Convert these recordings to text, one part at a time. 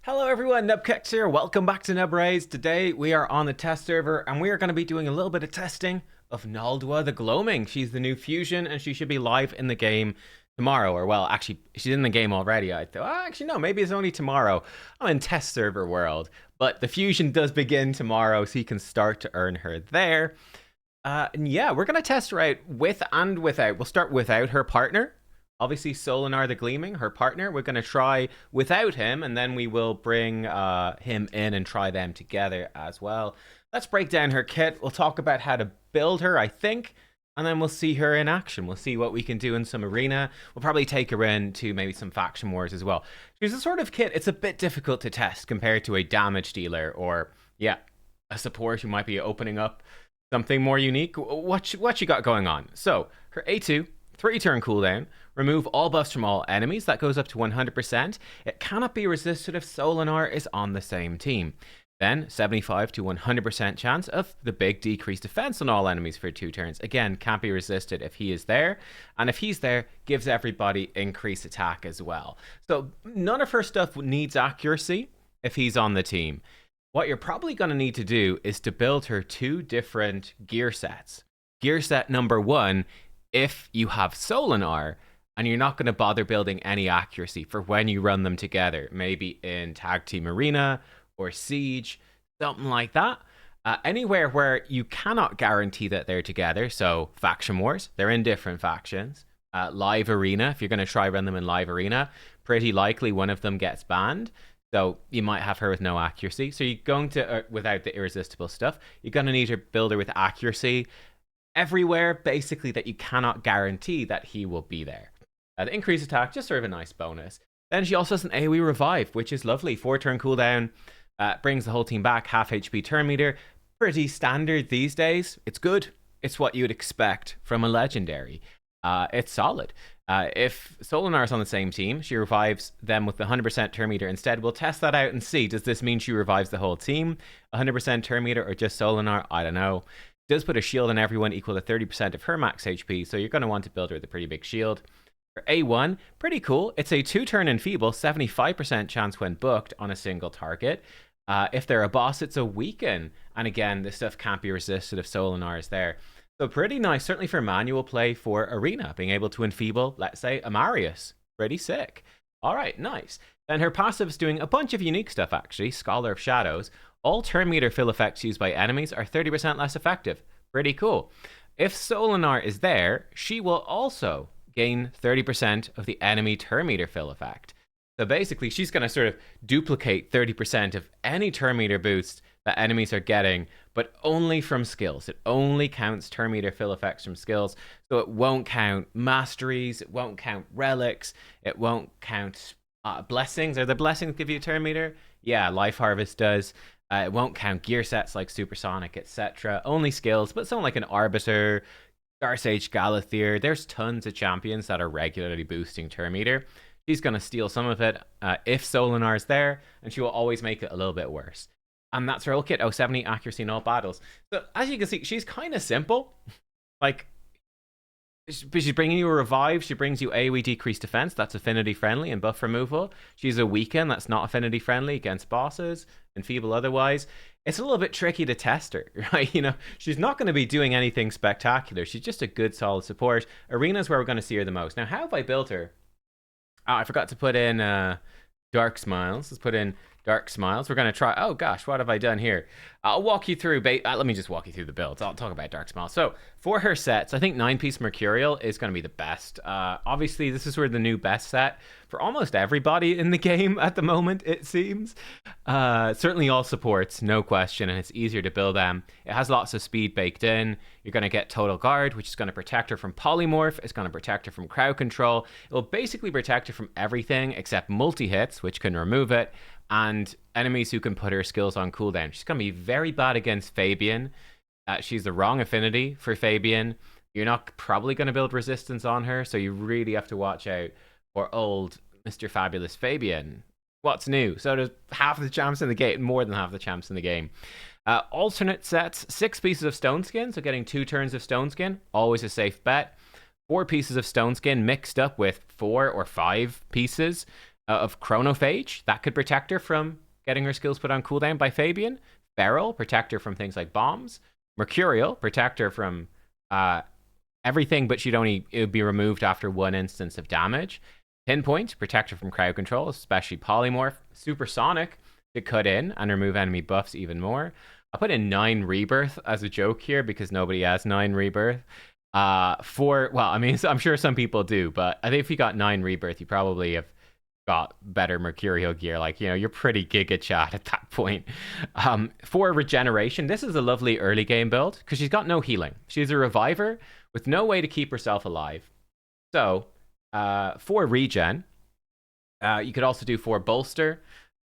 Hello everyone, nubkeks here. Welcome back to Nubrays. Today we are on the test server and we are going to be doing a little bit of testing of Noldua the Gloaming. She's the new fusion and she should be live in the game tomorrow. Or well, actually, she's in the game already. I thought, actually no, maybe it's only tomorrow. I'm in test server world. But the fusion does begin tomorrow, so you can start to earn her there. And yeah, we're going to test her out with and without. We'll start without her partner. Obviously, Solanar the Gleaming, her partner, we're going to try without him, and then we will bring him in and try them together as well. Let's break down her kit. We'll talk about how to build her, I think, and then we'll see her in action. We'll see what we can do in some arena. We'll probably take her into maybe some faction wars as well. She's a sort of kit, it's a bit difficult to test compared to a damage dealer or, yeah, a support who might be opening up something more unique. What you got going on? So, her A2, 3-turn cooldown. Remove all buffs from all enemies. That goes up to 100%. It cannot be resisted if Solanar is on the same team. Then 75 to 100% chance of the big decreased defense on all enemies for 2 turns. Again, can't be resisted if he is there. And if he's there, gives everybody increased attack as well. So none of her stuff needs accuracy if he's on the team. What you're probably going to need to do is to build her 2 different gear sets. Gear set number 1, if you have Solanar, and you're not going to bother building any accuracy for when you run them together, maybe in Tag Team Arena or Siege, something like that. Anywhere where you cannot guarantee that they're together, so Faction Wars, they're in different factions. Live Arena, if you're going to try run them in Live Arena, pretty likely one of them gets banned. So you might have her with no accuracy. So you're going to, without the irresistible stuff, you're going to need to build her with accuracy everywhere, basically, that you cannot guarantee that he will be there. The increased attack, just sort of a nice bonus. Then she also has an AoE revive, which is lovely. 4-turn cooldown, brings the whole team back, half HP turn meter. Pretty standard these days. It's good. It's what you'd expect from a legendary. It's solid. If Solenar is on the same team, she revives them with the 100% turn meter instead. We'll test that out and see. Does this mean she revives the whole team? 100% turn meter or just Solenar? I don't know. Does put a shield on everyone equal to 30% of her max HP, so you're going to want to build her with a pretty big shield. A1, pretty cool. It's a 2-turn enfeeble, 75% chance when booked on a single target. If they're a boss, it's a weaken. And again, this stuff can't be resisted if Solanar is there. So pretty nice, certainly for manual play for Arena, being able to enfeeble, let's say, a Marius. Pretty sick. All right, nice. Then her passive's doing a bunch of unique stuff, actually. Scholar of Shadows. All turn meter fill effects used by enemies are 30% less effective. Pretty cool. If Solanar is there, she will also gain 30% of the enemy turn meter fill effect. So basically, she's going to sort of duplicate 30% of any turn meter boost that enemies are getting, but only from skills. It only counts turn meter fill effects from skills, so it won't count masteries, it won't count relics, it won't count blessings. Are the blessings give you a turn meter? Yeah, Life Harvest does. It won't count gear sets like Supersonic, etc. Only skills, but someone like an Arbiter, Garsage Galathier, there's tons of champions that are regularly boosting turn meter. She's going to steal some of it if Solanar is there, and she will always make it a little bit worse. And that's her whole kit. 70 accuracy in all battles. So as you can see, she's kind of simple. Like, she's bringing you a revive. She brings you AoE decreased defense. That's affinity friendly and buff removal. She's a weaken. That's not affinity friendly against bosses. Enfeeble otherwise. It's a little bit tricky to test her, right? You know, she's not going to be doing anything spectacular. She's just a good, solid support. Arena is where we're going to see her the most. Now, how have I built her? Oh, I forgot to put in Dark Smiles. Let's put in Dark Smiles. We're going to try... Oh, gosh, what have I done here? I'll walk you through... let me just walk you through the builds. I'll talk about Dark Smiles. So, for her sets, I think 9-piece Mercurial is going to be the best. Obviously, this is sort of the new best set for almost everybody in the game at the moment, it seems. Certainly all supports, no question, and it's easier to build them. It has lots of speed baked in. You're going to get Total Guard, which is going to protect her from Polymorph. It's going to protect her from crowd control. It will basically protect her from everything except multi-hits, which can remove it, and enemies who can put her skills on cooldown. She's going to be very bad against Fabian. She's the wrong affinity for Fabian. You're not probably going to build resistance on her, so you really have to watch out for old Mr. Fabulous Fabian. What's new? So there's half the champs in the game, more than half the champs in the game. Alternate sets, 6 pieces of Stone Skin, so getting 2 turns of Stone Skin, always a safe bet. 4 pieces of Stone Skin mixed up with 4 or 5 pieces. of Chronophage. That could protect her from getting her skills put on cooldown by Fabian. Feral, protect her from things like bombs. Mercurial, protect her from everything, but it would be removed after one instance of damage. Pinpoint, protect her from crowd control, especially Polymorph. Supersonic to cut in and remove enemy buffs even more. I put in 9 Rebirth as a joke here because nobody has 9 Rebirth. Well, I mean, I'm sure some people do, but I think if you got 9 Rebirth, you probably have got better Mercurial gear. Like, you're pretty Giga Chat at that point. For Regeneration, this is a lovely early game build because she's got no healing. She's a reviver with no way to keep herself alive. So, for regen, you could also do 4 bolster.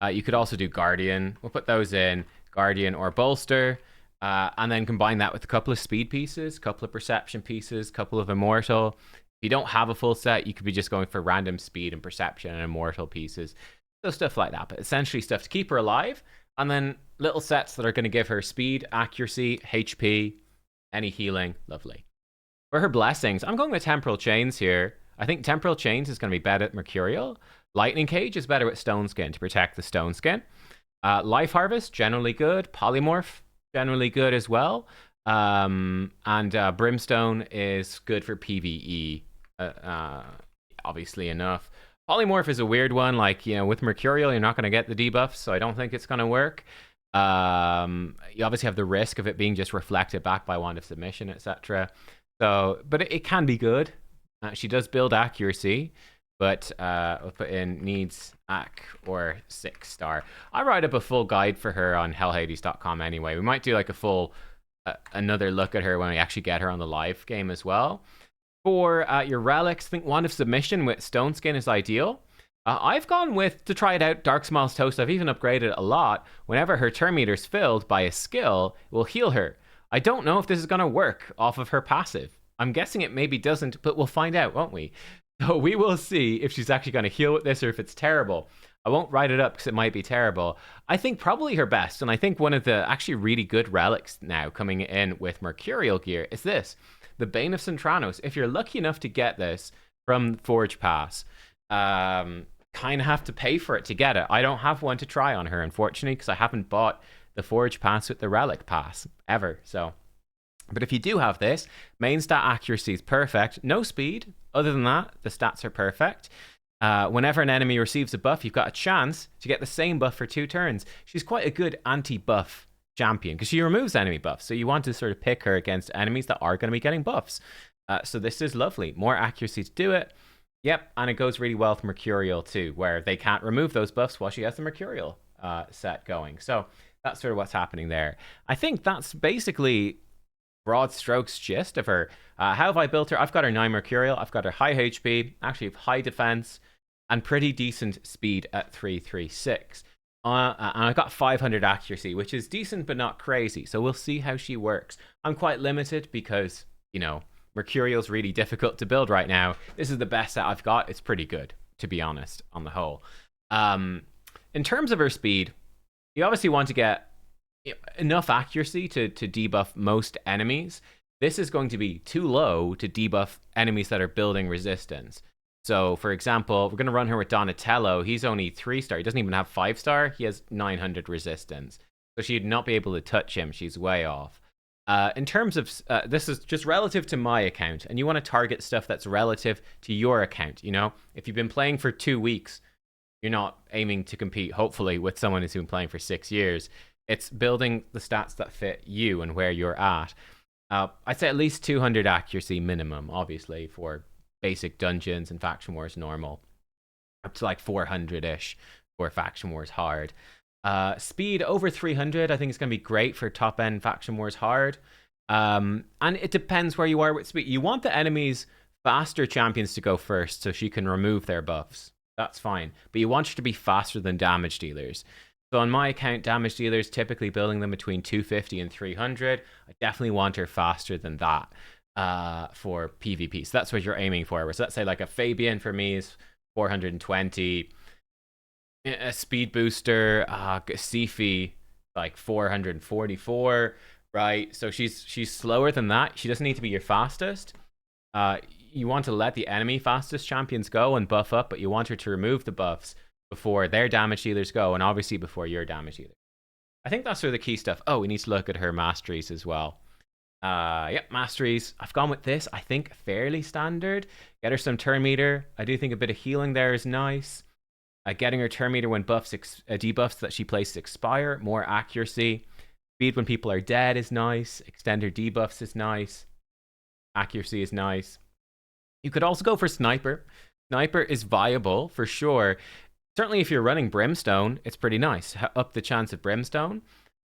You could also do Guardian. We'll put those in. Guardian or bolster. And then combine that with a couple of speed pieces, a couple of perception pieces, a couple of immortal. If you don't have a full set, you could be just going for random speed and perception and immortal pieces. So stuff like that. But essentially stuff to keep her alive. And then little sets that are going to give her speed, accuracy, HP, any healing. Lovely. For her blessings, I'm going with Temporal Chains here. I think Temporal Chains is going to be better at Mercurial. Lightning Cage is better with Stone Skin to protect the Stone Skin. Life Harvest, generally good. Polymorph, generally good as well. And Brimstone is good for PvE, obviously enough. Polymorph is a weird one. Like, with Mercurial, you're not going to get the debuffs, so I don't think it's going to work. You obviously have the risk of it being just reflected back by Wand of Submission, etc. So, but it can be good. She does build accuracy, but we'll put in needs AC or 6-star. I write up a full guide for her on hellhades.com anyway. We might do like a full another look at her when we actually get her on the live game as well. For your relics, I think Wand of Submission with Stone Skin is ideal. I've gone with, to try it out, Dark Smiles Toast. I've even upgraded it a lot. Whenever her turn meter's filled by a skill, it will heal her. I don't know if this is going to work off of her passive. I'm guessing it maybe doesn't, but we'll find out, won't we? So we will see if she's actually going to heal with this or if it's terrible. I won't write it up because it might be terrible. I think probably her best, and I think one of the actually really good relics now coming in with Mercurial gear is this. The Bane of Centranos. If you're lucky enough to get this from Forge Pass, kind of have to pay for it to get it. I don't have one to try on her, unfortunately, because I haven't bought the Forge Pass with the Relic Pass ever, so... But if you do have this, main stat accuracy is perfect. No speed. Other than that, the stats are perfect. Whenever an enemy receives a buff, you've got a chance to get the same buff for 2 turns. She's quite a good anti-buff champion because she removes enemy buffs. So you want to sort of pick her against enemies that are going to be getting buffs. So this is lovely. More accuracy to do it. Yep, and it goes really well with Mercurial too, where they can't remove those buffs while she has the Mercurial set going. So that's sort of what's happening there. I think that's basically... broad strokes gist of her. How have I built her? I've got her 9 Mercurial. I've got her high HP, actually high defense, and pretty decent speed at 336. And I've got 500 accuracy, which is decent but not crazy. So we'll see how she works. I'm quite limited because, Mercurial's really difficult to build right now. This is the best that I've got. It's pretty good, to be honest, on the whole. In terms of her speed, you obviously want to get enough accuracy to debuff most enemies. This is going to be too low to debuff enemies that are building resistance. So, for example, we're going to run her with Donatello. He's only 3-star. He doesn't even have 5-star. He has 900 resistance. So she'd not be able to touch him. She's way off. In terms of... this is just relative to my account. And you want to target stuff that's relative to your account. If you've been playing for 2 weeks, you're not aiming to compete, hopefully, with someone who's been playing for 6 years. It's building the stats that fit you and where you're at. I'd say at least 200 accuracy minimum, obviously, for basic dungeons and Faction Wars normal. Up to like 400-ish for Faction Wars hard. Speed over 300, I think it's going to be great for top-end Faction Wars hard. And it depends where you are with speed. You want the enemies' faster champions to go first so she can remove their buffs. That's fine. But you want her to be faster than damage dealers. So on my account, damage dealers typically building them between 250 and 300. I definitely want her faster than that for PvP. So that's what you're aiming for. So let's say like a Fabian for me is 420. A speed booster, Sifi, like 444, right? So she's slower than that. She doesn't need to be your fastest. You want to let the enemy fastest champions go and buff up, but you want her to remove the buffs before their damage dealers go, and obviously before your damage dealer. I think that's sort of the key stuff. Oh, we need to look at her masteries as well. Yep, masteries. I've gone with this. I think fairly standard. Get her some turn meter. I do think a bit of healing there is nice. Getting her turn meter when debuffs that she places expire. More accuracy. Speed when people are dead is nice. Extend her debuffs is nice. Accuracy is nice. You could also go for sniper. Sniper is viable for sure. Certainly if you're running brimstone, it's pretty nice. Up the chance of brimstone.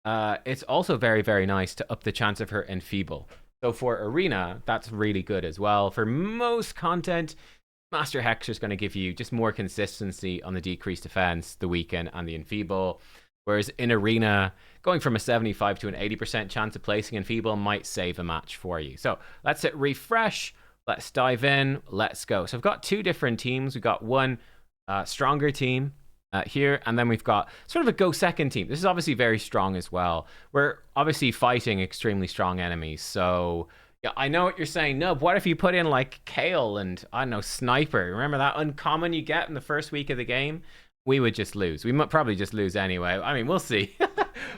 It's also very, very nice to up the chance of her enfeeble. So for arena, that's really good as well. For most content, Master Hexer is going to give you just more consistency on the decreased defense, the weaken, and the enfeeble. Whereas in arena, going from a 75 to an 80% chance of placing enfeeble might save a match for you. So let's hit refresh. Let's dive in. Let's go. So I've got two different teams. We've got one stronger team here, and then we've got sort of a go second team. This is obviously very strong as well. We're obviously fighting extremely strong enemies. So yeah, I know what you're saying. No, but what if you put in like Kale and, I don't know, Sniper? Remember that uncommon you get in the first week of the game? We would just lose. We might probably just lose anyway. I mean, we'll see.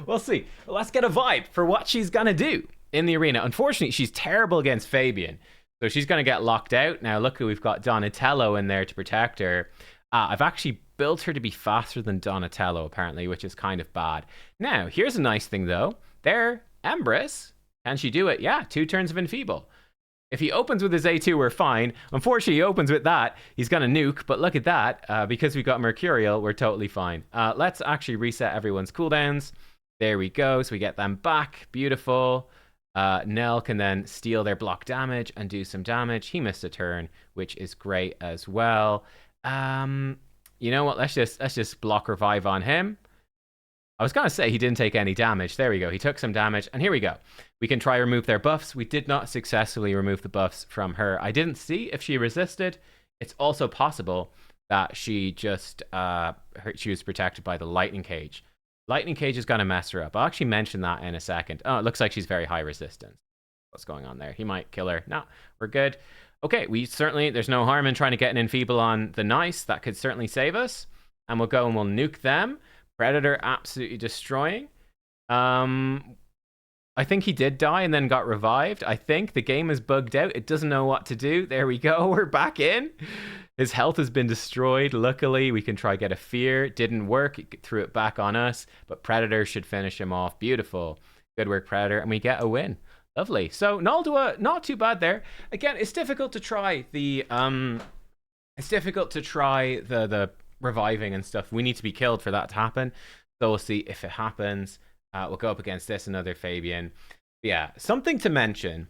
We'll see. Let's get a vibe for what she's going to do in the arena. Unfortunately, she's terrible against Fabian. So she's going to get locked out. Now, look, we've got Donatello in there to protect her. I've actually built her to be faster than Donatello, apparently, which is kind of bad. Now, here's a nice thing, though. There, Empress. Can she do it? Yeah, 2 turns of enfeeble. If he opens with his A2, we're fine. Unfortunately, he opens with that. He's going to nuke, but look at that. Because we got Mercurial, we're totally fine. Let's actually reset everyone's cooldowns. There we go. So we get them back. Beautiful. Nell can then steal their block damage and do some damage. He missed a turn, which is great as well. You know what? Let's just block revive on him. I was going to say he didn't take any damage. There we go. He took some damage. And here we go. We can try remove their buffs. We did not successfully remove the buffs from her. I didn't see if she resisted. It's also possible that she just she was protected by the lightning cage. Lightning cage is going to mess her up. I'll actually mention that in a second. Oh, it looks like she's very high resistance. What's going on there? He might kill her. No, we're good. Okay, there's no harm in trying to get an enfeeble on the Nice. That could certainly save us. And we'll go and we'll nuke them. Predator absolutely destroying. I think he did die and then got revived. I think the game is bugged out. It doesn't know what to do. There we go. We're back in. His health has been destroyed. Luckily, we can try get a fear. Didn't work. It threw it back on us. But Predator should finish him off. Beautiful. Good work, Predator. And we get a win. Lovely. So Noldua, not too bad there. Again, it's difficult to try the reviving and stuff. We need to be killed for that to happen. So we'll see if it happens. We'll go up against this, another Fabian. Yeah, something to mention.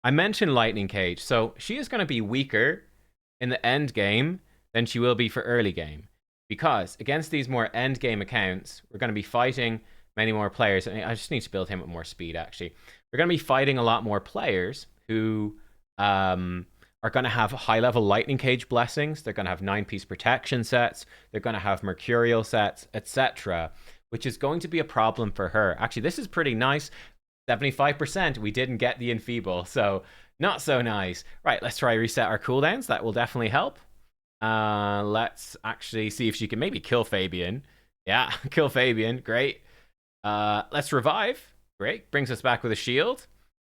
I mentioned Lightning Cage. So she is going to be weaker in the end game than she will be for early game. Because against these more end game accounts, we're going to be fighting many more players. I just need to build him with more speed, actually. We're going to be fighting a lot more players who are going to have high-level Lightning Cage blessings. They're going to have 9-piece protection sets. They're going to have Mercurial sets, etc., which is going to be a problem for her. Actually, this is pretty nice. 75%. We didn't get the enfeeble, so not so nice. Right, let's try reset our cooldowns. That will definitely help. Let's actually see if she can maybe kill Fabian. Yeah, kill Fabian. Great. Let's revive. Great. Brings us back with a shield.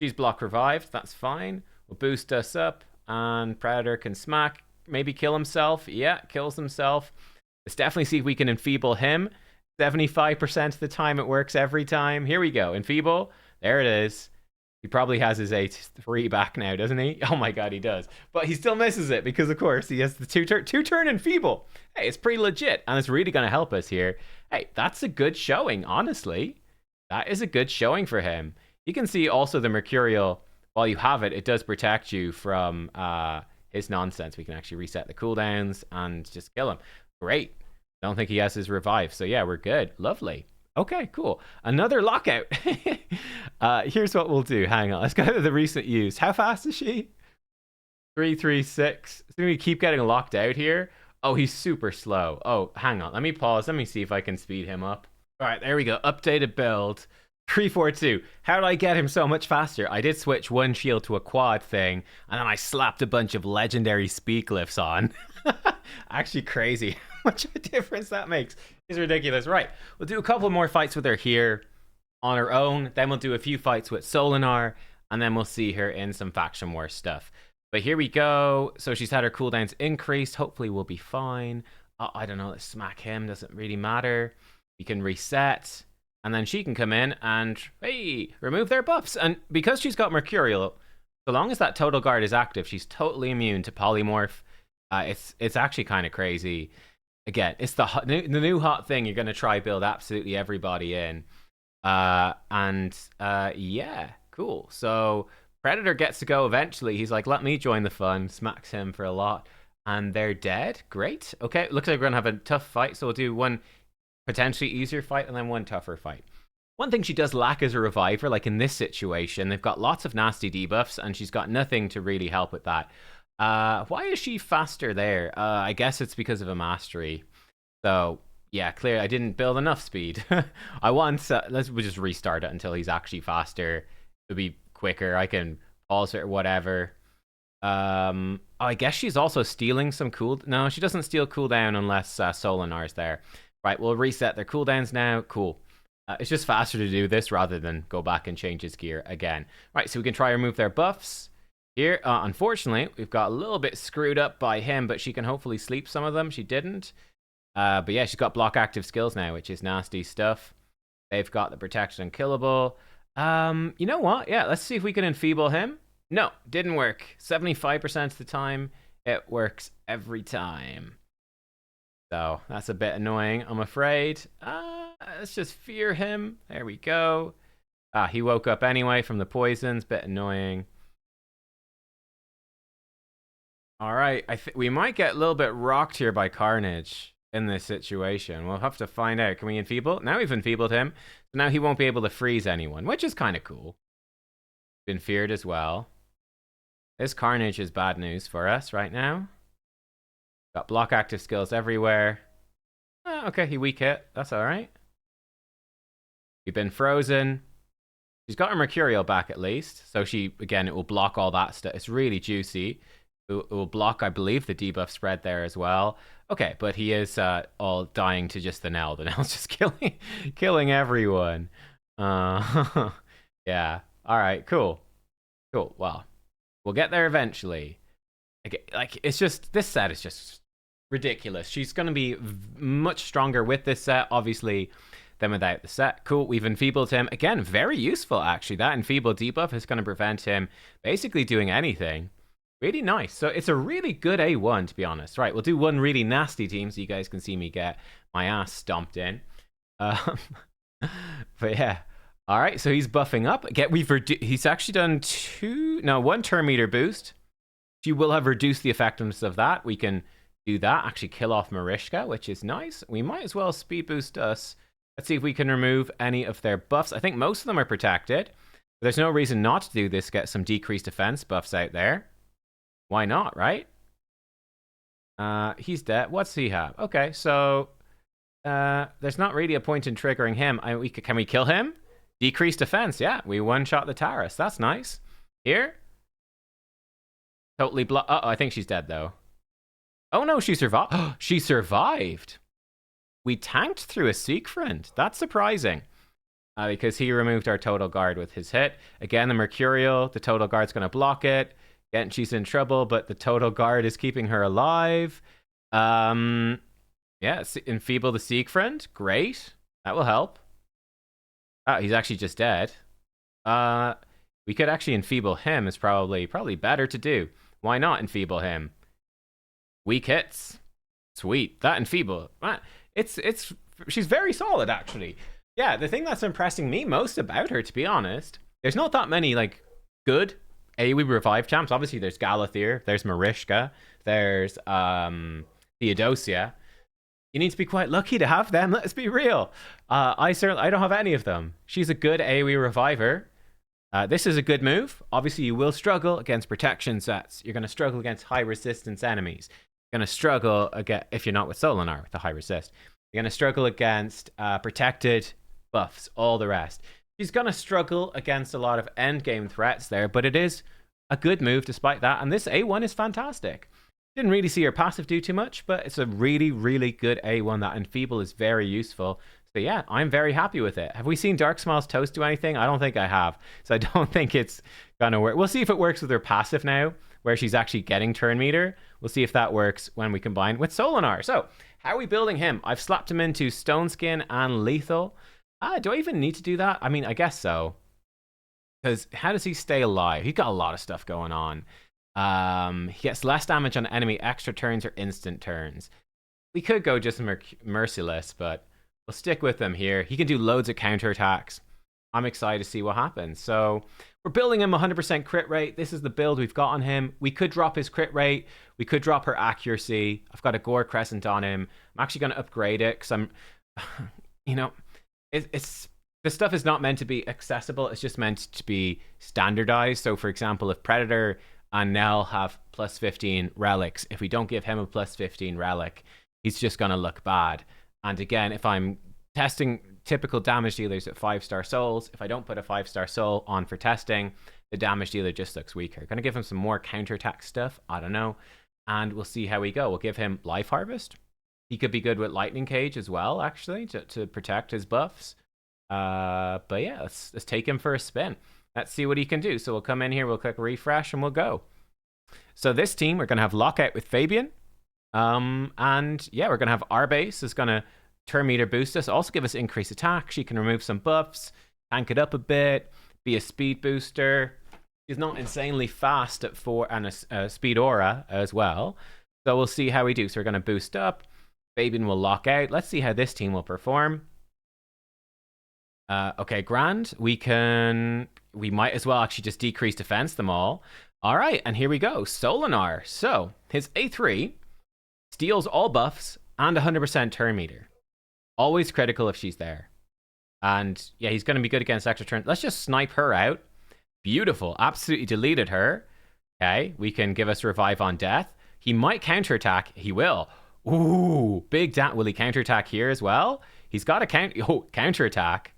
She's block revived. That's fine. We'll boost us up. And Predator can smack. Maybe kill himself. Yeah, kills himself. Let's definitely see if we can enfeeble him. 75% of the time it works every time. Here we go. Enfeeble. There it is. He probably has his A3 back now, doesn't he? Oh my god, he does. But he still misses it because, of course, he has the two-turn enfeeble. Hey, it's pretty legit. And it's really going to help us here. Hey, that's a good showing, honestly. That is a good showing for him. You can see also the Mercurial. While you have it, it does protect you from his nonsense. We can actually reset the cooldowns and just kill him. Great. Don't think he has his revive. So yeah, we're good. Lovely. Okay, cool. Another lockout. Here's what we'll do. Hang on. Let's go to the recent use. How fast is she? 336. So we keep getting locked out here. Oh, he's super slow. Oh, hang on. Let me pause. Let me see if I can speed him up. All right, there we go. Updated build. 342. How did I get him so much faster? I did switch one shield to a quad thing, and then I slapped a bunch of legendary speed glyphs on. Actually crazy how much of a difference that makes. It's ridiculous. Right, we'll do a couple more fights with her here on her own. Then we'll do a few fights with Solanar, and then we'll see her in some faction war stuff. But here we go. So she's had her cooldowns increased. Hopefully we'll be fine. I don't know, let's smack him. Doesn't really matter. We can reset. And then she can come in and, hey, remove their buffs. And because she's got Mercurial, so long as that total guard is active, she's totally immune to polymorph. It's actually kind of crazy. Again, it's the new hot thing. You're going to try build absolutely everybody in. Yeah, cool. So Predator gets to go eventually. He's like, let me join the fun. Smacks him for a lot. And they're dead. Great. Okay, looks like we're going to have a tough fight. So we'll do one potentially easier fight and then one tougher fight. One thing she does lack is a reviver. Like in this situation, they've got lots of nasty debuffs and she's got nothing to really help with that. Why is she faster there? I guess it's because of a mastery. So yeah, clear. I didn't build enough speed. I want we'll just restart it until he's actually faster. It'll be quicker. I can pause it or whatever. I guess she's also stealing some no, she doesn't steal cooldown unless Solanar's there. Right, we'll reset their cooldowns now. Cool. It's just faster to do this rather than go back and change his gear again. Right, so we can try remove their buffs. Here, unfortunately, we've got a little bit screwed up by him, but she can hopefully sleep some of them. She didn't. But yeah, she's got block active skills now, which is nasty stuff. They've got the protection unkillable. You know what? Yeah, let's see if we can enfeeble him. No, didn't work. 75% of the time, it works every time. So that's a bit annoying, I'm afraid. Let's just fear him. There we go. He woke up anyway from the poisons. Bit annoying. All right, we might get a little bit rocked here by Carnage in this situation. We'll have to find out. Can we enfeeble? Now we've enfeebled him. So now he won't be able to freeze anyone, which is kind of cool. Been feared as well. This Carnage is bad news for us right now. Got block active skills everywhere. Okay, he weak hit. That's all right. We've been frozen. She's got her Mercurial back at least. So she, again, it will block all that stuff. It's really juicy. It will block, I believe, the debuff spread there as well. Okay, but he is all dying to just the Nell. The Nell's just killing everyone. Yeah. All right, cool. Cool. Well, we'll get there eventually. Like, it's just, this set is just ridiculous. She's going to be much stronger with this set, obviously, than without the set. Cool, we've enfeebled him. Again, very useful, actually. That enfeebled debuff is going to prevent him basically doing anything. Really nice. So it's a really good A1, to be honest. Right, we'll do one really nasty team so you guys can see me get my ass stomped in. But yeah. All right, so he's buffing up. Again, he's actually done one turn meter boost. She will have reduced the effectiveness of that. We can do that. Actually kill off Marishka, which is nice. We might as well speed boost us. Let's see if we can remove any of their buffs. I think most of them are protected. But there's no reason not to do this. Get some decreased defense buffs out there. Why not, right? He's dead. What's he have? Okay, so there's not really a point in triggering him. Can we kill him? Decreased defense. Yeah, we one-shot the Taurus. That's nice. Here. Totally I think she's dead, though. Oh, no, she survived. She survived. We tanked through a Siegfried. That's surprising. Because he removed our total guard with his hit. Again, the Mercurial. The total guard's going to block it. Again, she's in trouble, but the total guard is keeping her alive. Yeah, enfeeble the Siegfried. Great. That will help. Oh, he's actually just dead. We could actually enfeeble him. Is probably better to do. Why not enfeeble him? Weak hits. Sweet. That enfeeble. She's very solid, actually. Yeah, the thing that's impressing me most about her, to be honest, there's not that many, like, good AoE revive champs. Obviously, there's Galathir, there's Marishka, there's Theodosia. You need to be quite lucky to have them, let's be real. I don't have any of them. She's a good AoE reviver. This is a good move. Obviously, you will struggle against protection sets. You're going to struggle against high resistance enemies. You're going to struggle again if you're not with Solenar, with the high resist. You're going to struggle against protected buffs, all the rest. She's going to struggle against a lot of endgame threats there, but it is a good move despite that. And this A1 is fantastic. Didn't really see her passive do too much, but it's a really, really good A1. That Enfeeble is very useful. So yeah, I'm very happy with it. Have we seen Dark Smiles Toast do anything? I don't think I have. So I don't think it's gonna work. We'll see if it works with her passive now, where she's actually getting turn meter. We'll see if that works when we combine with Solanar. So how are we building him? I've slapped him into Stone Skin and Lethal. Do I even need to do that? I mean, I guess so. Because how does he stay alive? He's got a lot of stuff going on. He gets less damage on enemy extra turns or instant turns. We could go just Merciless, but we'll stick with him here. He can do loads of counterattacks. I'm excited to see what happens. So we're building him 100% crit rate. This is the build we've got on him. We could drop his crit rate. We could drop her accuracy. I've got a Gore Crescent on him. I'm actually going to upgrade it because I'm, you know, this stuff is not meant to be accessible. It's just meant to be standardized. So for example, if Predator and Nell have plus 15 relics, if we don't give him a plus 15 relic, he's just going to look bad. And again, if I'm testing typical damage dealers at 5-star souls, if I don't put a 5-star soul on for testing, the damage dealer just looks weaker. Gonna give him some more counterattack stuff, I don't know, and we'll see how we go. We'll give him Life Harvest. He could be good with Lightning Cage as well, actually, to protect his buffs. But yeah, let's take him for a spin. Let's see what he can do. So we'll come in here, we'll click refresh, and we'll go. So this team, we're gonna have Lockout with Fabian. And yeah, we're gonna have our base is gonna turn meter boost us, also give us increased attack. She can remove some buffs, tank it up a bit, be a speed booster. She's not insanely fast at 4 and a speed aura as well. So we'll see how we do. So we're gonna boost up. Fabian will lock out. Let's see how this team will perform. Okay, grand. We might as well actually just decrease defense them all. All right, and here we go. Solenar. So his A3 steals all buffs and 100% turn meter. Always critical if she's there. And yeah, he's going to be good against extra turns. Let's just snipe her out. Beautiful. Absolutely deleted her. Okay, we can give us revive on death. He might counterattack. He will. Ooh, big damage. Will he counterattack here as well? He's got a counterattack.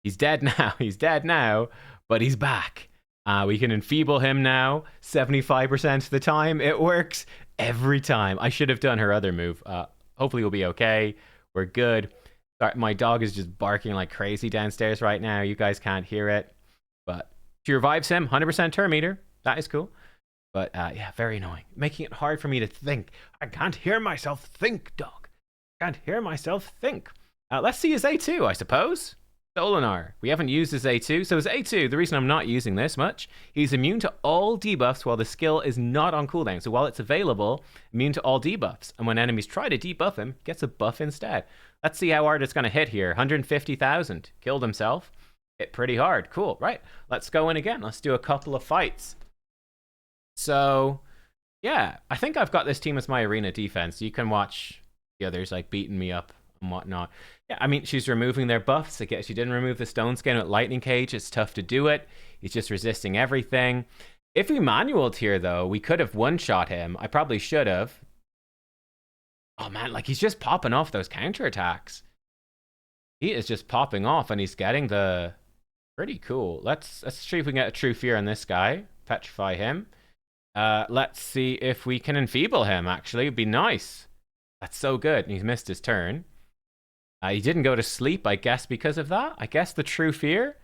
He's dead now. He's dead now, but he's back. We can enfeeble him now 75% of the time. It works every time. I should have done her other move. Hopefully we'll be okay. We're good. Sorry, my dog is just barking like crazy downstairs right now. You guys can't hear it. But she revives him. 100% turn meter. That is cool. But yeah, very annoying. Making it hard for me to think. I can't hear myself think, dog. I can't hear myself think. Let's see his A2, I suppose. Solanar. We haven't used his A2. So his A2, the reason I'm not using this much, he's immune to all debuffs while the skill is not on cooldown. So while it's available, immune to all debuffs. And when enemies try to debuff him, gets a buff instead. Let's see how hard it's going to hit here. 150,000. Killed himself. Hit pretty hard. Cool. Right. Let's go in again. Let's do a couple of fights. So, yeah. I think I've got this team as my arena defense. You can watch the others like beating me up and whatnot. Yeah, I mean, she's removing their buffs. I guess she didn't remove the Stone Skin with Lightning Cage. It's tough to do it. He's just resisting everything. If we manualed here, though, we could have one-shot him. I probably should have. Oh, man, like, he's just popping off those counterattacks. He is just popping off, and he's getting the... Pretty cool. Let's see if we can get a True Fear on this guy. Petrify him. Let's see if we can enfeeble him, actually. It'd be nice. That's so good. And he's missed his turn. He didn't go to sleep, I guess, because of that. I guess the True Fear.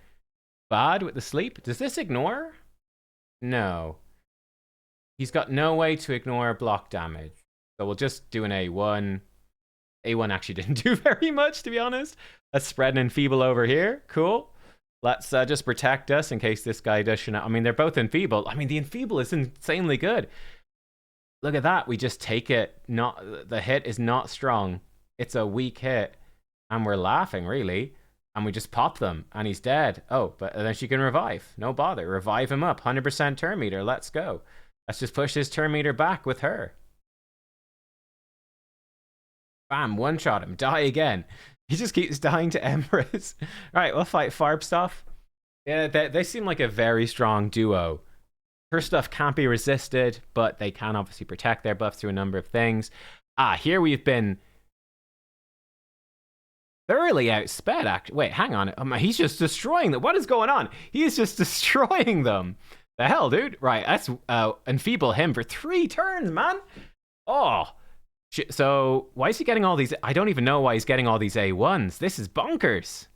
Bad with the sleep. Does this ignore? No. He's got no way to ignore block damage. So we'll just do an A1. A1 actually didn't do very much, to be honest. Let's spread an enfeeble over here. Cool. Let's just protect us in case this guy does shenanigans. I mean, they're both enfeebled. I mean, the enfeeble is insanely good. Look at that. We just take it. The hit is not strong. It's a weak hit. And we're laughing, really. And we just pop them. And he's dead. Oh, but then she can revive. No bother. Revive him up. 100% turn meter. Let's go. Let's just push his turn meter back with her. Bam. One-shot him. Die again. He just keeps dying to Empress. Alright, we'll fight Farbstuff. Yeah, they seem like a very strong duo. Her stuff can't be resisted, but they can obviously protect their buffs through a number of things. Here we've been thoroughly outsped, actually. Wait, hang on. He's just destroying them. What is going on? He is just destroying them. The hell, dude? Right, let's enfeeble him for 3 turns, man. Oh, shit. So why is he getting all these? I don't even know why he's getting all these A1s. This is bonkers.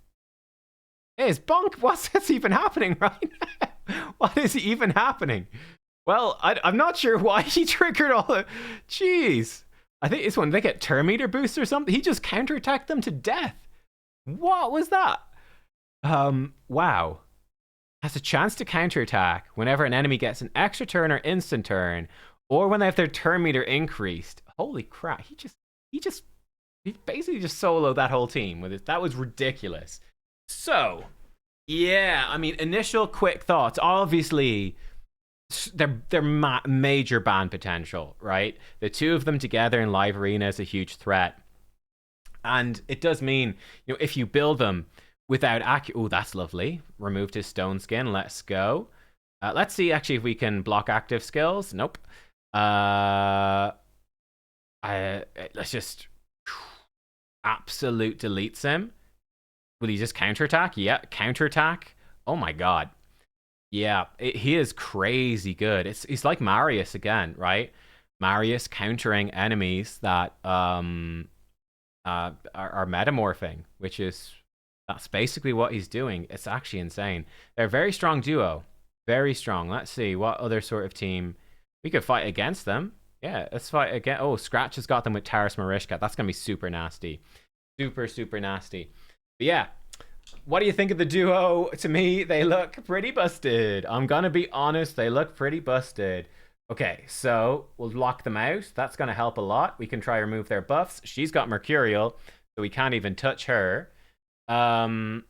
Hey, it's what's even happening right now? What is even happening? Well, I'm not sure why he triggered all the... Jeez. I think it's when they get turn meter boost or something. He just counterattacked them to death. What was that? Wow. Has a chance to counterattack whenever an enemy gets an extra turn or instant turn, or when they have their turn meter increased. Holy crap! He basically just soloed that whole team with it. That was ridiculous. So, yeah, I mean, initial quick thoughts. Obviously, they're major ban potential, right? The two of them together in live arena is a huge threat, and it does mean, you know, if you build them without oh, that's lovely. Removed his stone skin. Let's go. Let's see actually if we can block active skills. Nope. Let's just absolute deletes him. Will he just counterattack? Yeah, counterattack. Oh my god. Yeah, he is crazy good. He's like Marius again, right? Marius countering enemies that are metamorphing, which is... That's basically what he's doing. It's actually insane. They're a very strong duo. Very strong. Let's see what other sort of team we could fight against them. Yeah, let's fight again. Oh, Scratch has got them with Taras Marishka. That's going to be super nasty. Super, super nasty. But yeah, what do you think of the duo? To me, they look pretty busted. I'm going to be honest. They look pretty busted. Okay, so we'll lock them out. That's going to help a lot. We can try to remove their buffs. She's got Mercurial, so we can't even touch her. I'm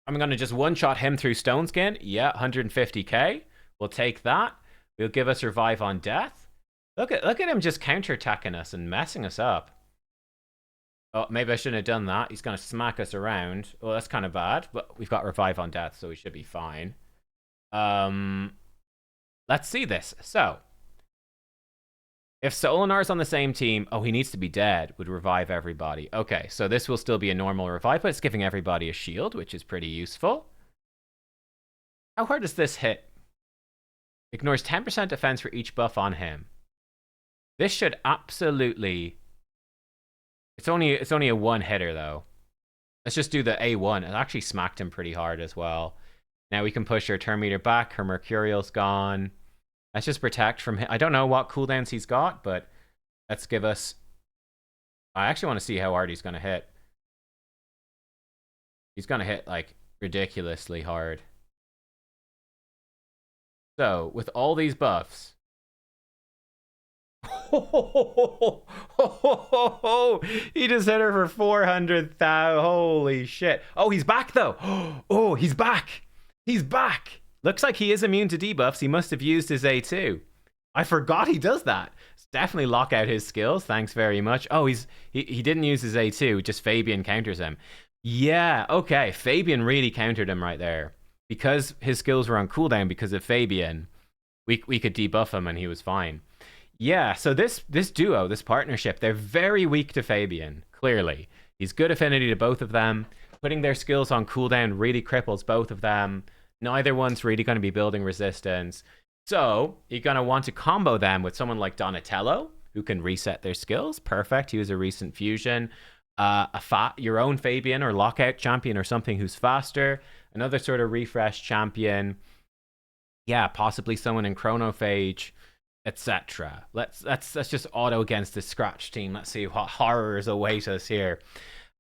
gonna just one-shot him through Stone Skin. Yeah, 150k. We'll take that. We'll give us Revive on Death. Look at him just counterattacking us and messing us up. Oh, maybe I shouldn't have done that. He's gonna smack us around. Well, that's kind of bad, but we've got Revive on Death, so we should be fine. Let's see this. So, if Solanar's on the same team, oh, he needs to be dead, would revive everybody. Okay, so this will still be a normal revive, but it's giving everybody a shield, which is pretty useful. How hard does this hit? Ignores 10% defense for each buff on him. This should absolutely... It's only a one-hitter, though. Let's just do the A1. It actually smacked him pretty hard as well. Now we can push her turn meter back. Her Mercurial's gone. Let's just protect from him. I don't know what cooldowns he's got, but let's give us... I actually want to see how hard he's going to hit. He's going to hit, like, ridiculously hard. So, with all these buffs... He just hit her for 400,000. Holy shit. Oh, he's back, though. Oh, he's back. He's back. Looks like he is immune to debuffs. He must have used his A2. I forgot he does that. Definitely lock out his skills. Thanks very much. Oh, he didn't use his A2. Just Fabian counters him. Yeah, okay. Fabian really countered him right there. Because his skills were on cooldown because of Fabian, we could debuff him and he was fine. Yeah, so this duo, this partnership, they're very weak to Fabian, clearly. He's good affinity to both of them. Putting their skills on cooldown really cripples both of them. Neither one's really going to be building resistance. So you're going to want to combo them with someone like Donatello, who can reset their skills. Perfect. He was a recent fusion. Your own Fabian or lockout champion or something who's faster. Another sort of refresh champion. Yeah, possibly someone in Chronophage, etc. Let's just auto against this Scratch team. Let's see what horrors await us here.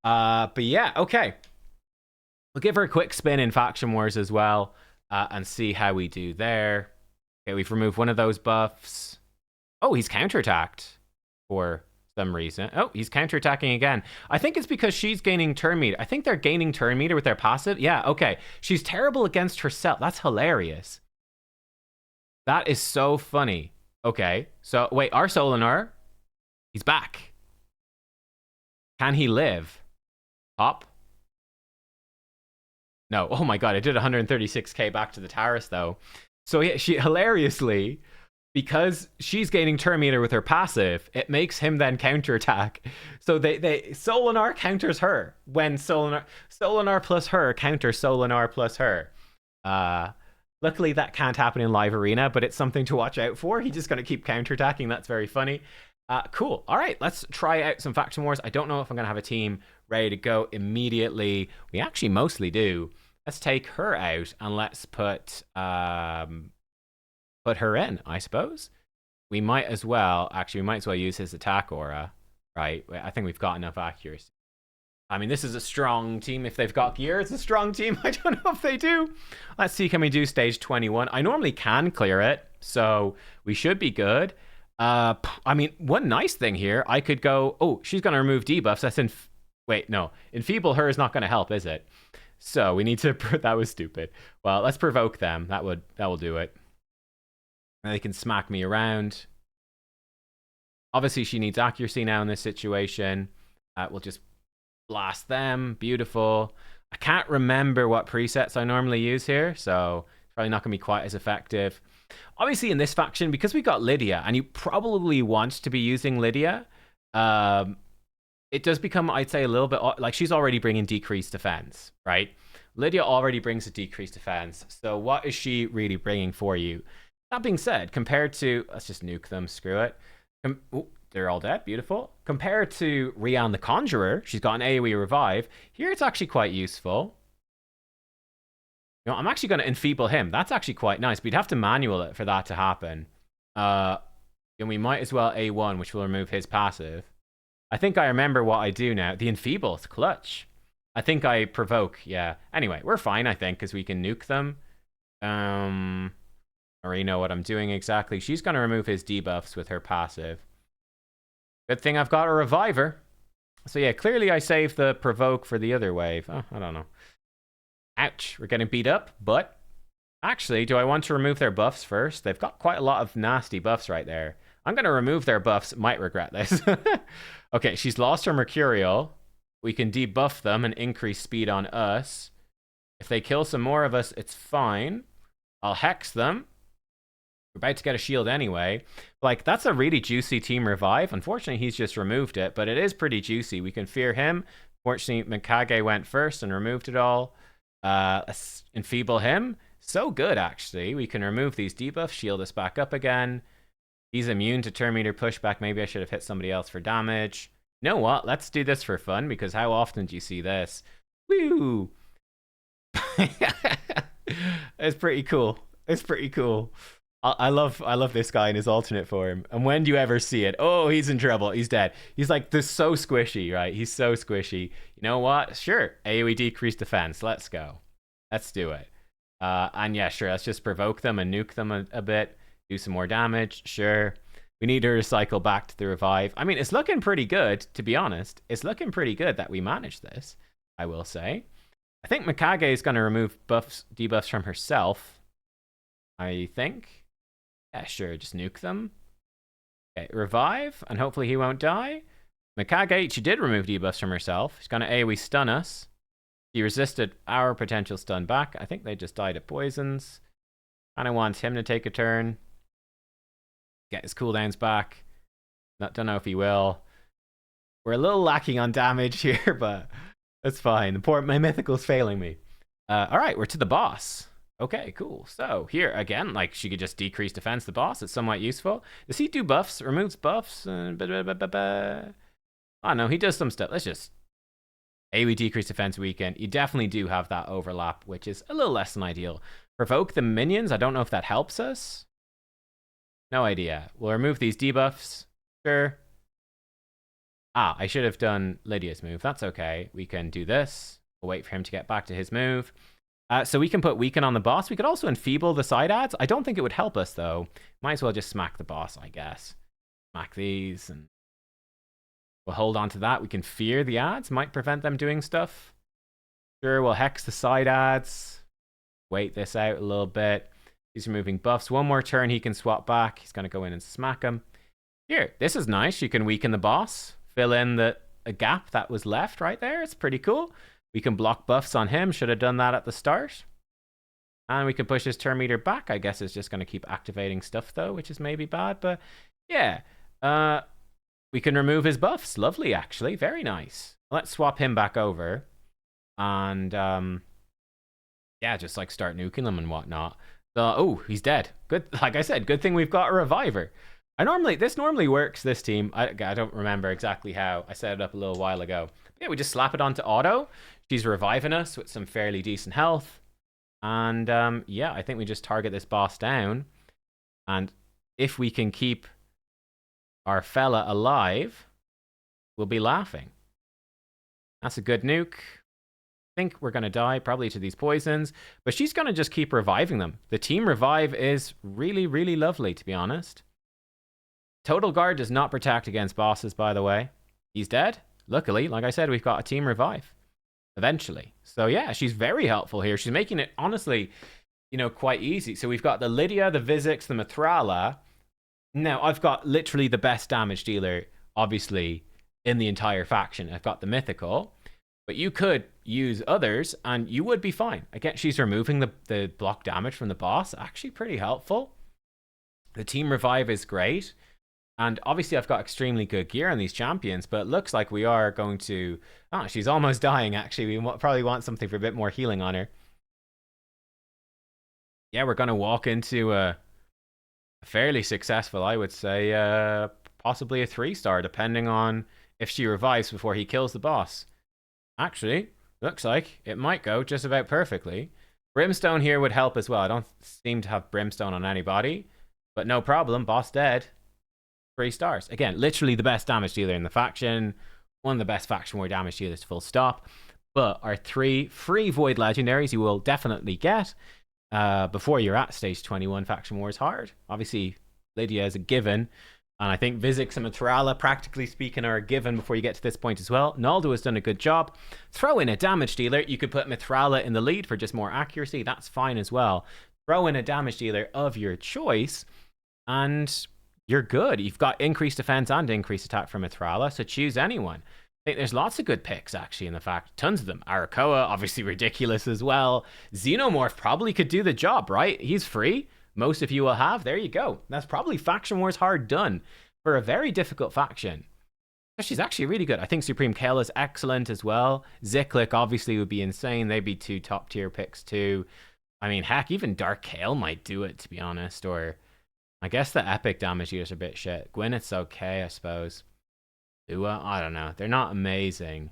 But yeah, okay. We'll give her a quick spin in Faction Wars as well, and see how we do there. Okay, we've removed one of those buffs. Oh, he's counterattacked for some reason. Oh, he's counterattacking again. I think it's because she's gaining turn meter. I think they're gaining turn meter with their passive. Yeah, okay. She's terrible against herself. That's hilarious. That is so funny. Okay, so wait, our Solenar, he's back. Can he live? Hop? No. Oh my god, I did 136k back to the Taras though. So yeah, she hilariously, because she's gaining turn meter with her passive, it makes him then counterattack. So Solenar counters her when Solenar plus her counters Solenar plus her. Luckily, that can't happen in live arena, but it's something to watch out for. He's just going to keep counterattacking. That's very funny. Cool. All right, let's try out some faction wars. I don't know if I'm going to have a team ready to go immediately. We actually mostly do. Let's take her out and let's put her in, I suppose. We might as well, actually, we might as well use his attack aura, right? I think we've got enough accuracy. I mean, this is a strong team. If they've got gear, it's a strong team. I don't know if they do. Let's see, can we do stage 21? I normally can clear it, so we should be good. I mean, one nice thing here, I could go, oh, she's going to remove debuffs. That's wait, no. Enfeeble her is not going to help, is it? So we need to, that was stupid. Well, let's provoke them. That will do it. And they can smack me around. Obviously, she needs accuracy now in this situation. We'll just blast them. Beautiful. I can't remember what presets I normally use here, so it's probably not going to be quite as effective. Obviously, in this faction, because we got Lydia, and you probably want to be using Lydia, it does become, I'd say, a little bit like she's already bringing decreased defense, right? Lydia already brings a decreased defense, so what is she really bringing for you? That being said, compared to, let's just nuke them, screw it. Oh, they're all dead, beautiful. Compared to Rian the Conjurer, she's got an AoE revive. Here it's actually quite useful. You know, I'm actually going to enfeeble him. That's actually quite nice, but you'd have to manual it for that to happen. And we might as well A1, which will remove his passive. I think I remember what I do now. The enfeeble, it's clutch. I think I provoke, yeah. Anyway, we're fine, I think, because we can nuke them. I already know what I'm doing exactly. She's going to remove his debuffs with her passive. Good thing I've got a reviver. So yeah, clearly I saved the provoke for the other wave. Oh, I don't know. Ouch, we're getting beat up, but actually, do I want to remove their buffs first? They've got quite a lot of nasty buffs right there. I'm going to remove their buffs. Might regret this. Okay, she's lost her Mercurial. We can debuff them and increase speed on us. If they kill some more of us, it's fine. I'll hex them. We're about to get a shield anyway. Like, that's a really juicy team revive. Unfortunately, he's just removed it, but it is pretty juicy. We can fear him. Fortunately, Mikage went first and removed it all. Let's enfeeble him. So good, actually. We can remove these debuffs, shield us back up again. He's immune to turn meter pushback. Maybe I should have hit somebody else for damage. You know what? Let's do this for fun, because how often do you see this? Woo! It's pretty cool. It's pretty cool. I love this guy in his alternate form. And when do you ever see it? Oh, he's in trouble. He's dead. He's like, this so squishy, right? He's so squishy. You know what? Sure. AoE decreased defense. Let's go. Let's do it. And yeah, sure. Let's just provoke them and nuke them a bit. Do some more damage. Sure. We need to recycle back to the revive. I mean, it's looking pretty good, to be honest. It's looking pretty good that we managed this, I will say. I think Mikage is going to remove debuffs from herself. I think. Yeah, sure, just nuke them. Okay, revive, and hopefully he won't die. Mikage, she did remove debuffs from herself. She's going to AoE stun us. She resisted our potential stun back. I think they just died of poisons. Kind of wants him to take a turn. Get his cooldowns back. Don't know if he will. We're a little lacking on damage here, but that's fine. My mythical's failing me. All right, we're to the boss. Okay, cool. So here again, like she could just decrease defense the boss. It's somewhat useful. Does he do buffs? Removes buffs? Oh no, he does some stuff. Let's just AoE decrease defense weaken. You definitely do have that overlap, which is a little less than ideal. Provoke the minions. I don't know if that helps us. No idea. We'll remove these debuffs. Sure. Ah, I should have done Lydia's move. That's okay. We can do this. We'll wait for him to get back to his move. So we can put weaken on the boss. We could also enfeeble the side adds. I don't think it would help us, though. Might as well just smack the boss, I guess. Smack these, and we'll hold on to that. We can fear the adds. Might prevent them doing stuff. Sure, we'll hex the side adds. Wait this out a little bit. He's removing buffs. One more turn, he can swap back. He's going to go in and smack him. Here, this is nice. You can weaken the boss. Fill in a gap that was left right there. It's pretty cool. We can block buffs on him. Should have done that at the start. And we can push his turn meter back. I guess it's just going to keep activating stuff, though, which is maybe bad. But yeah, we can remove his buffs. Lovely, actually. Very nice. Let's swap him back over. And yeah, just like start nuking them and whatnot. Oh, he's dead. Good. Like I said, good thing we've got a reviver. This normally works, this team. I don't remember exactly how. I set it up a little while ago. Yeah, we just slap it onto auto. She's reviving us with some fairly decent health. And yeah, I think we just target this boss down. And if we can keep our fella alive, we'll be laughing. That's a good nuke. I think we're going to die probably to these poisons, but she's going to just keep reviving them. The team revive is really, really lovely, to be honest. Total Guard does not protect against bosses, by the way. He's dead. Luckily, like I said, we've got a team revive eventually. So yeah, she's very helpful here. She's making it, honestly, quite easy. So we've got the Lydia, the Vizix, the Mithrala. Now, I've got literally the best damage dealer, obviously, in the entire faction. I've got the Mythical, but you could use others and you would be fine. Again, she's removing the block damage from the boss. Actually pretty helpful. The team revive is great. And obviously I've got extremely good gear on these champions, but it looks like we are going to... Oh, she's almost dying, actually. We probably want something for a bit more healing on her. Yeah, we're going to walk into a fairly successful, I would say, possibly a 3-star, depending on if she revives before he kills the boss. Actually, looks like it might go just about perfectly. Brimstone here would help as well. I don't seem to have Brimstone on anybody, but no problem. Boss dead. 3 stars. Again, literally the best damage dealer in the faction. One of the best faction war damage dealers, full stop. But our 3 free Void Legendaries you will definitely get before you're at Stage 21 Faction Wars Hard. Obviously, Lydia is a given. And I think Vizix and Mithrala, practically speaking, are a given before you get to this point as well. Noldua has done a good job. Throw in a damage dealer. You could put Mithrala in the lead for just more accuracy. That's fine as well. Throw in a damage dealer of your choice, and you're good. You've got increased defense and increased attack from Mithrala, so choose anyone. I think there's lots of good picks, actually, in the fact. Tons of them. Arakoa, obviously ridiculous as well. Xenomorph probably could do the job, right? He's free. Most of you will have. There you go. That's probably Faction Wars Hard done for a very difficult faction. She's actually really good. I think Supreme Kale is excellent as well. Ziklik obviously would be insane. They'd be 2 top tier picks too. I mean, heck, even Dark Kale might do it, to be honest. Or I guess the epic damage dealers are a bit shit. Gwyneth's okay, I suppose. Ua, I don't know. They're not amazing.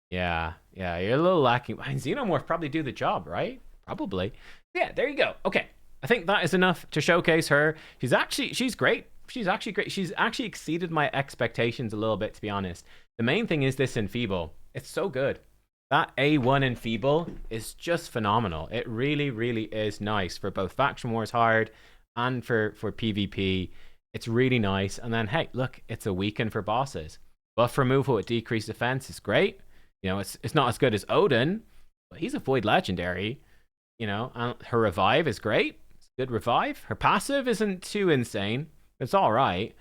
Yeah, you're a little lacking. I mean, Xenomorph probably do the job, right? Probably. Yeah, there you go. Okay. I think that is enough to showcase her. She's great. She's actually great. She's actually exceeded my expectations a little bit, to be honest. The main thing is this Enfeeble. It's so good. That A1 Enfeeble is just phenomenal. It really, really is nice for both Faction Wars Hard and for PvP. It's really nice. And then, hey, look, it's a weaken for bosses. Buff removal with decreased defense is great. It's not as good as Odin, but he's a Void Legendary. And her revive is great. Good revive. Her passive isn't too insane. It's all right.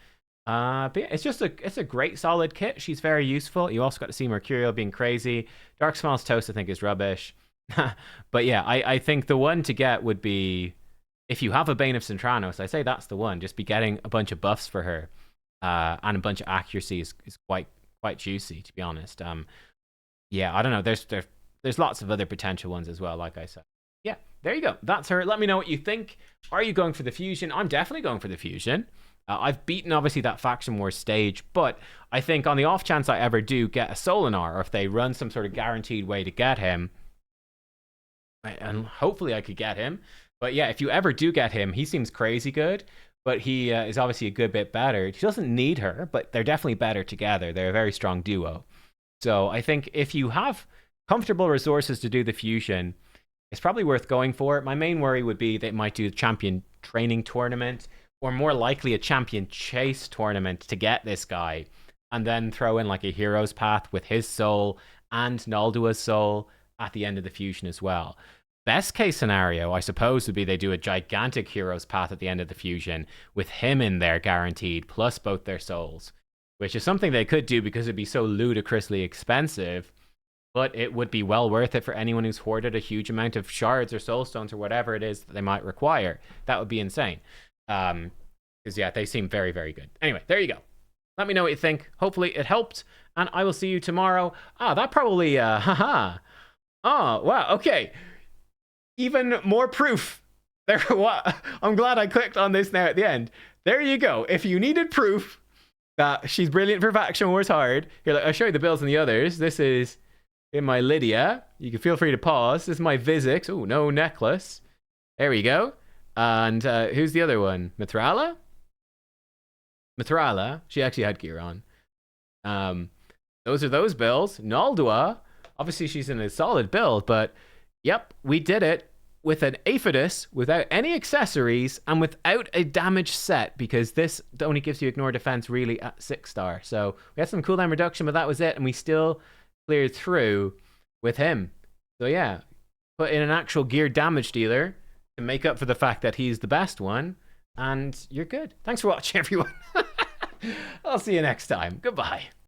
But yeah, it's a great solid kit. She's very useful. You also got to see Mercurial being crazy. Dark Smells Toast I think is rubbish. But yeah, I think the one to get would be, if you have a Bane of Centranos, I say that's the one. Just be getting a bunch of buffs for her. And a bunch of accuracy is quite juicy, to be honest. Yeah, I don't know. There's lots of other potential ones as well, like I said. Yeah, there you go. That's her. Let me know what you think. Are you going for the fusion? I'm definitely going for the fusion. I've beaten, obviously, that Faction Wars stage, but I think on the off chance I ever do get a Solanar, or if they run some sort of guaranteed way to get him, and hopefully I could get him. But yeah, if you ever do get him, he seems crazy good, but he is obviously a good bit better. He doesn't need her, but they're definitely better together. They're a very strong duo. So I think if you have comfortable resources to do the fusion, it's probably worth going for. My main worry would be they might do a champion training tournament, or more likely a champion chase tournament to get this guy, and then throw in like a hero's path with his soul and Noldua's soul at the end of the fusion as well. Best case scenario, I suppose, would be they do a gigantic hero's path at the end of the fusion with him in there guaranteed, plus both their souls, which is something they could do because it'd be so ludicrously expensive. But it would be well worth it for anyone who's hoarded a huge amount of shards or soulstones or whatever it is that they might require. That would be insane. Because, yeah, they seem very, very good. Anyway, there you go. Let me know what you think. Hopefully it helped. And I will see you tomorrow. That probably, haha. Oh, wow, okay. Even more proof There, what? I'm glad I clicked on this now at the end. There you go. If you needed proof that she's brilliant for Faction Wars Hard, here, I'll show you the builds and the others. This is in my Lydia. You can feel free to pause. This is my Vizix. Oh, no necklace. There we go. And who's the other one? Mithrala? Mithrala. She actually had gear on. Those are those builds. Noldua. Obviously, she's in a solid build, but yep, we did it with an Aphidus, without any accessories, and without a damage set, because this only gives you ignore defense really at 6-star. So we had some cooldown reduction, but that was it, and we still cleared through with him. So yeah, put in an actual gear damage dealer to make up for the fact that he's the best one, and you're good. Thanks for watching, everyone. I'll see you next time. Goodbye.